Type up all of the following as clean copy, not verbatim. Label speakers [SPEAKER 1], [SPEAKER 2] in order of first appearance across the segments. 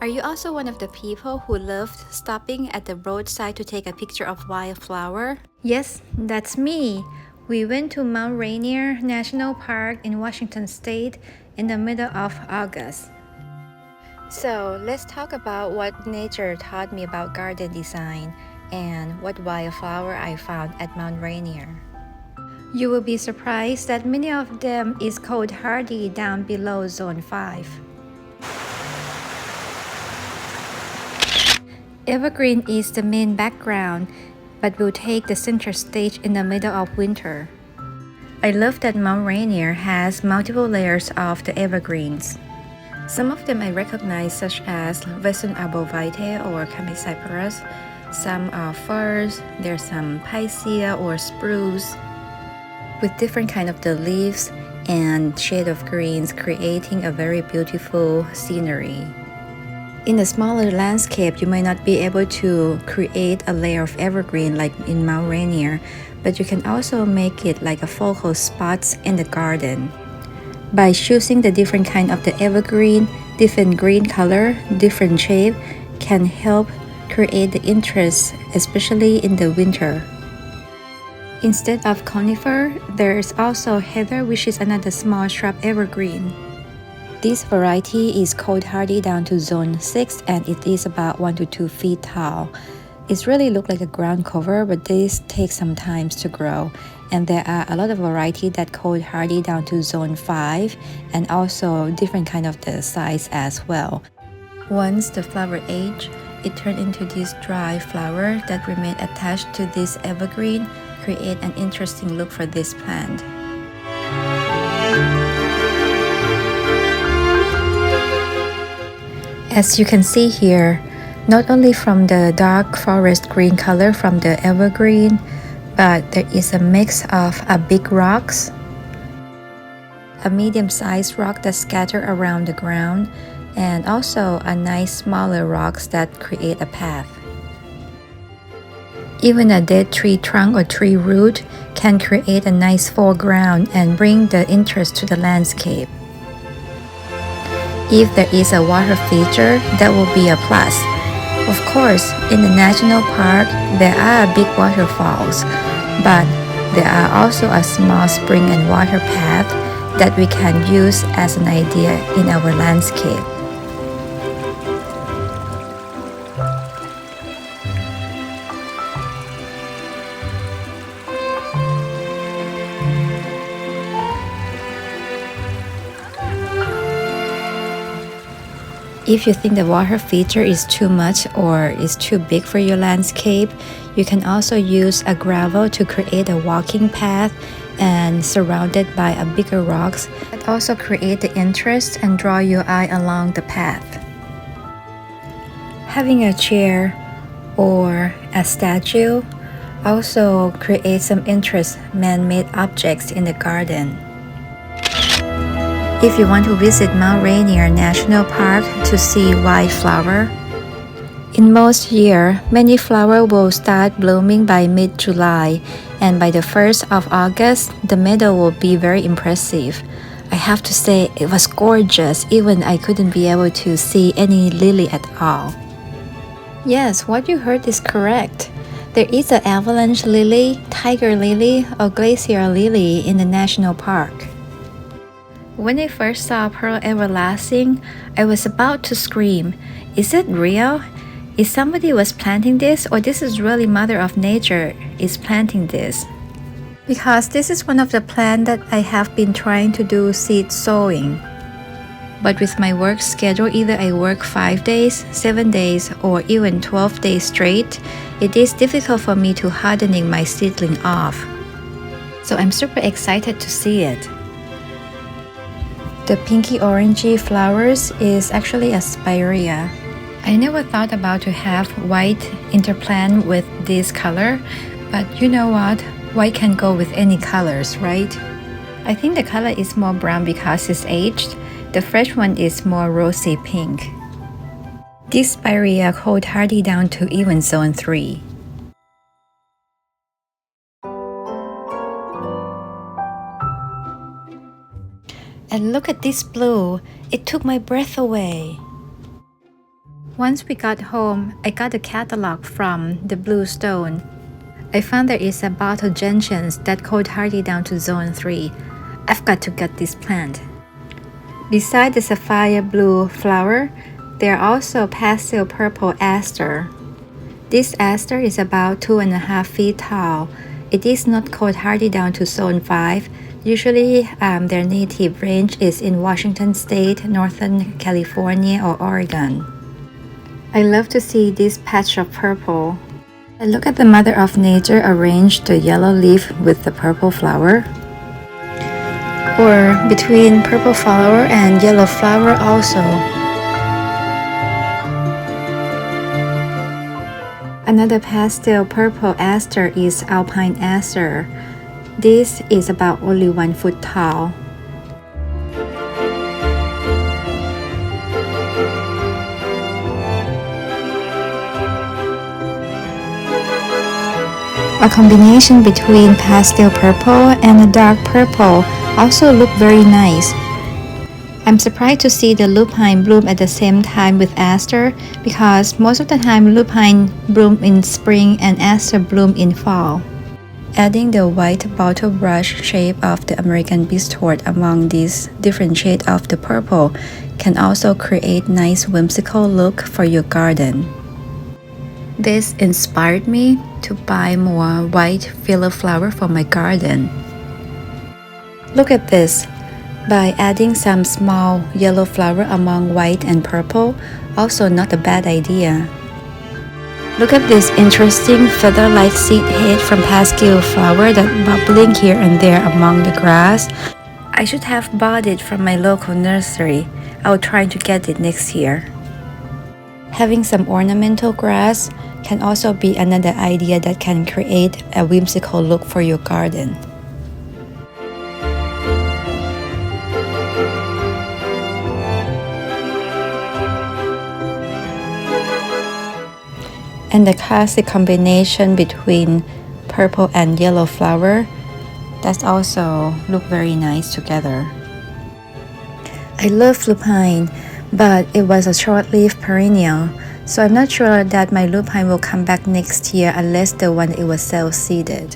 [SPEAKER 1] Are you also one of the people who loved stopping at the roadside to take a picture of wildflower?
[SPEAKER 2] Yes, that's me. We went to Mount Rainier National Park in Washington State in the middle of August.
[SPEAKER 1] So let's talk about what nature taught me about garden design and what wildflower I found at Mount Rainier.
[SPEAKER 2] You will be surprised that many of them is called hardy down below zone 5. Evergreen is the main background, but will take the center stage in the middle of winter. I love that Mount Rainier has multiple layers of the evergreens. Some of them I recognize, such as Western Arborvitae or Chamaecyparis. Some are firs, there's some Picea or spruce, with different kind of the leaves and shade of greens, creating a very beautiful scenery. In a smaller landscape, you might not be able to create a layer of evergreen like in Mount Rainier, but you can also make it like a focal spots in the garden. By choosing the different kind of the evergreen, different green color, different shape, can help create the interest, especially in the winter. Instead of conifer, there is also heather, which is another small shrub evergreen. This variety is called hardy down to zone 6 and it is about 1 to 2 feet tall. It really looks like a ground cover, but this takes some time to grow. And there are a lot of variety that called hardy down to zone 5 and also different kind of the size as well. Once the flower age, it turned into this dry flower that remain attached to this evergreen, create an interesting look for this plant. As you can see here, not only from the dark forest green color from the evergreen, but there is a mix of big rocks, a medium-sized rock that scatter around the ground, and also a nice smaller rocks that create a path. Even a dead tree trunk or tree root can create a nice foreground and bring the interest to the landscape. If there is a water feature, that will be a plus. Of course, in the national park, there are big waterfalls, but there are also a small spring and water path that we can use as an idea in our landscape. If you think the water feature is too much or is too big for your landscape, you can also use a gravel to create a walking path and surrounded by a bigger rocks that also create the interest and draw your eye along the path. Having a chair or a statue also creates some interest man-made objects in the garden. If you want to visit Mount Rainier National Park to see wildflower, in most year, many flowers will start blooming by mid-July, and by the 1st of August, the meadow will be very impressive. I have to say it was gorgeous, even I couldn't be able to see any lily at all. Yes, what you heard is correct. There is an avalanche lily, tiger lily, or glacier lily in the national park. When I first saw Pearl Everlasting, I was about to scream, is it real? Is somebody was planting this, or this is really Mother of Nature is planting this? Because this is one of the plants that I have been trying to do seed sowing. But with my work schedule, either I work 5 days, 7 days, or even 12 days straight, it is difficult for me to hardening my seedling off. So I'm super excited to see it. The pinky orangey flowers is actually a spirea. I never thought about to have white interplant with this color, but you know what? White can go with any colors, right? I think the color is more brown because it's aged. The fresh one is more rosy pink. This spirea hold hardy down to even zone 3. And look at this blue, it took my breath away. Once we got home, I got a catalog from the Blue Stone. I found there is a bottle gentians that cold hardy down to zone 3. I've got to get this plant. Beside the sapphire blue flower, there are also pastel purple aster. This aster is about 2.5 feet tall. It is not cold hardy down to zone 5. Usually their native range is in Washington State, Northern California, or Oregon. I love to see this patch of purple. I look at the Mother of Nature arrange the yellow leaf with the purple flower. Or between purple flower and yellow flower also. Another pastel purple aster is Alpine aster. This is about only 1 foot tall. A combination between pastel purple and a dark purple also look very nice. I'm surprised to see the lupine bloom at the same time with aster because most of the time lupine bloom in spring and aster bloom in fall. Adding the white bottle brush shape of the American beastwort among these different shades of the purple can also create nice whimsical look for your garden. This inspired me to buy more white filler flower for my garden. Look at this. By adding some small yellow flower among white and purple, also not a bad idea. Look at this interesting feather-like seed head from pastel flower that bubbling here and there among the grass. I should have bought it from my local nursery. I will try to get it next year. Having some ornamental grass can also be another idea that can create a whimsical look for your garden. And the classic combination between purple and yellow flower, that's also look very nice together. I love lupine, but it was a short-lived perennial, so I'm not sure that my lupine will come back next year unless the one it was self-seeded.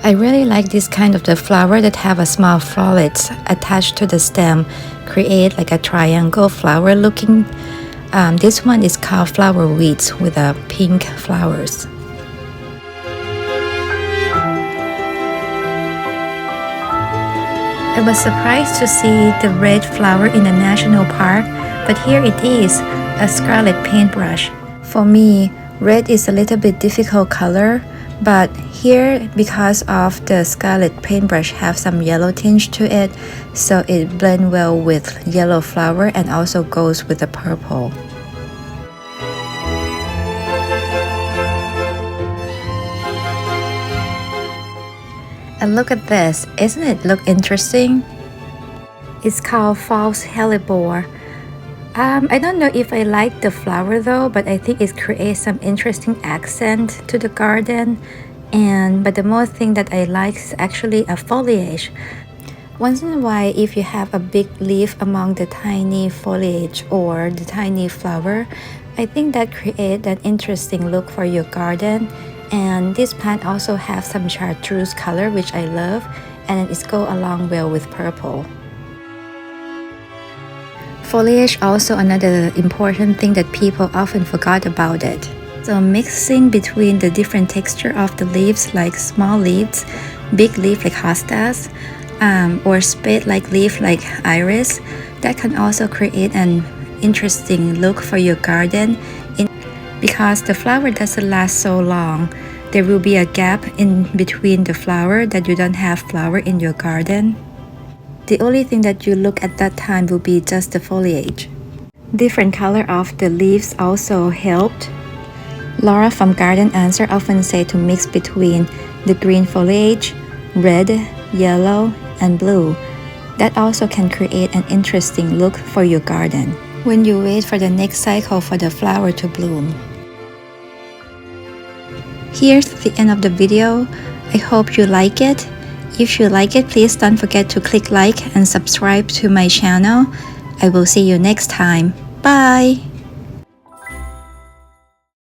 [SPEAKER 2] I really like this kind of the flower that have a small florets attached to the stem, create like a triangle flower looking. This one is called flower weeds with pink flowers. I was surprised to see the red flower in the national park, but here it is, a scarlet paintbrush. For me, red is a little bit difficult color, but here, because of the scarlet paintbrush have some yellow tinge to it, so it blends well with yellow flower and also goes with the purple. And look at this, isn't it look interesting? It's called false hellebore. I don't know if I like the flower though, but I think it creates some interesting accent to the garden. But the most thing that I like is actually a foliage. Once in a while, if you have a big leaf among the tiny foliage or the tiny flower, I think that creates an interesting look for your garden. And this plant also has some chartreuse color, which I love, and it go along well with purple. Foliage also another important thing that people often forgot about it. So mixing between the different texture of the leaves like small leaves, big leaf like hostas, or spade-like leaf like iris, that can also create an interesting look for your garden. Because the flower doesn't last so long, there will be a gap in between the flower that you don't have flower in your garden. The only thing that you look at that time will be just the foliage. Different color of the leaves also helped. Laura from Garden Answer often say to mix between the green foliage, red, yellow, and blue. That also can create an interesting look for your garden when you wait for the next cycle for the flower to bloom. Here's the end of the video. I hope you like it. If you like it, please don't forget to click like and subscribe to my channel. I will see you next time. Bye!